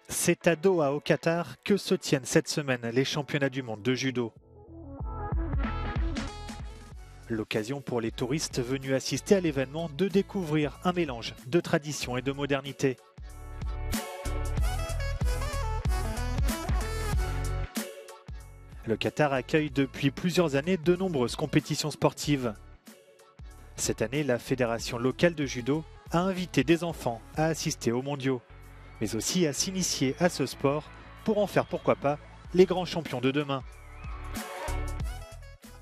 C'est à Doha au Qatar que se tiennent cette semaine les championnats du monde de judo. L'occasion pour les touristes venus assister à l'événement de découvrir un mélange de tradition et de modernité. Le Qatar accueille depuis plusieurs années de nombreuses compétitions sportives. Cette année, la fédération locale de judo a invité des enfants à assister aux mondiaux, mais aussi à s'initier à ce sport pour en faire, pourquoi pas, les grands champions de demain.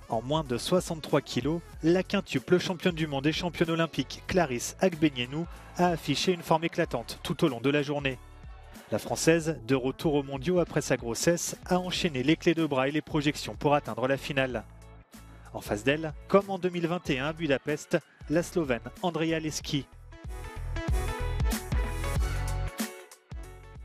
En moins de 63 kilos, la quintuple championne du monde et championne olympique Clarisse Agbenienou a affiché une forme éclatante tout au long de la journée. La Française, de retour aux mondiaux après sa grossesse, a enchaîné les clés de bras et les projections pour atteindre la finale. En face d'elle, comme en 2021 à Budapest, la Slovène Andrea Leski.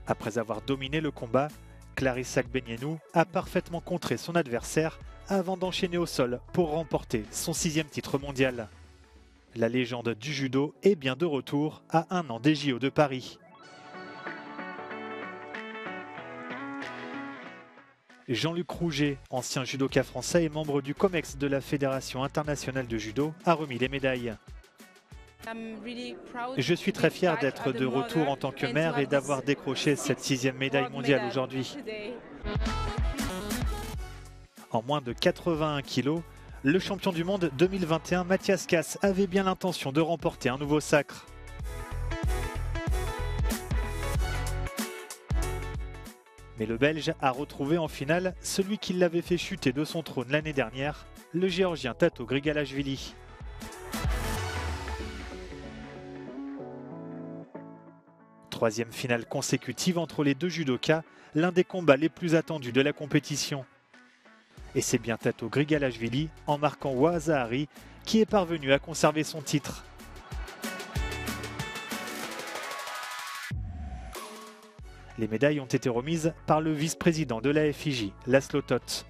Après avoir dominé le combat, Clarisse Agbenienou a parfaitement contré son adversaire avant d'enchaîner au sol pour remporter son 6e titre mondial. La légende du judo est bien de retour à un an des JO de Paris. Jean-Luc Rouget, ancien judoka français et membre du COMEX de la Fédération internationale de judo, a remis les médailles. Je suis très fier d'être de retour en tant que mère et d'avoir décroché cette 6e médaille mondiale aujourd'hui. En moins de 81 kilos, le champion du monde 2021 Mathias Kass avait bien l'intention de remporter un nouveau sacre. Mais le Belge a retrouvé en finale celui qui l'avait fait chuter de son trône l'année dernière, le Géorgien Tato Grigalashvili. Troisième finale consécutive entre les deux judokas, l'un des combats les plus attendus de la compétition. Et c'est bien Tato Grigalashvili, en marquant Waza Hari, qui est parvenu à conserver son titre. Les médailles ont été remises par le vice-président de la FIJ, Laszlo Toth.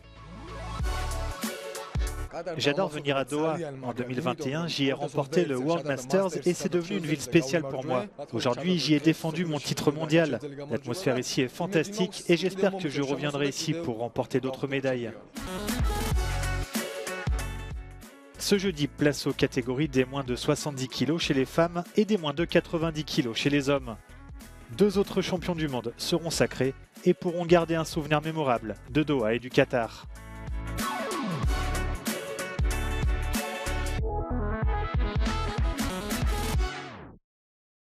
J'adore venir à Doha. En 2021, j'y ai remporté le World Masters et c'est devenu une ville spéciale pour moi. Aujourd'hui, j'y ai défendu mon titre mondial. L'atmosphère ici est fantastique et j'espère que je reviendrai ici pour remporter d'autres médailles. Ce jeudi, place aux catégories des moins de 70 kg chez les femmes et des moins de 90 kg chez les hommes. Deux autres champions du monde seront sacrés et pourront garder un souvenir mémorable de Doha et du Qatar.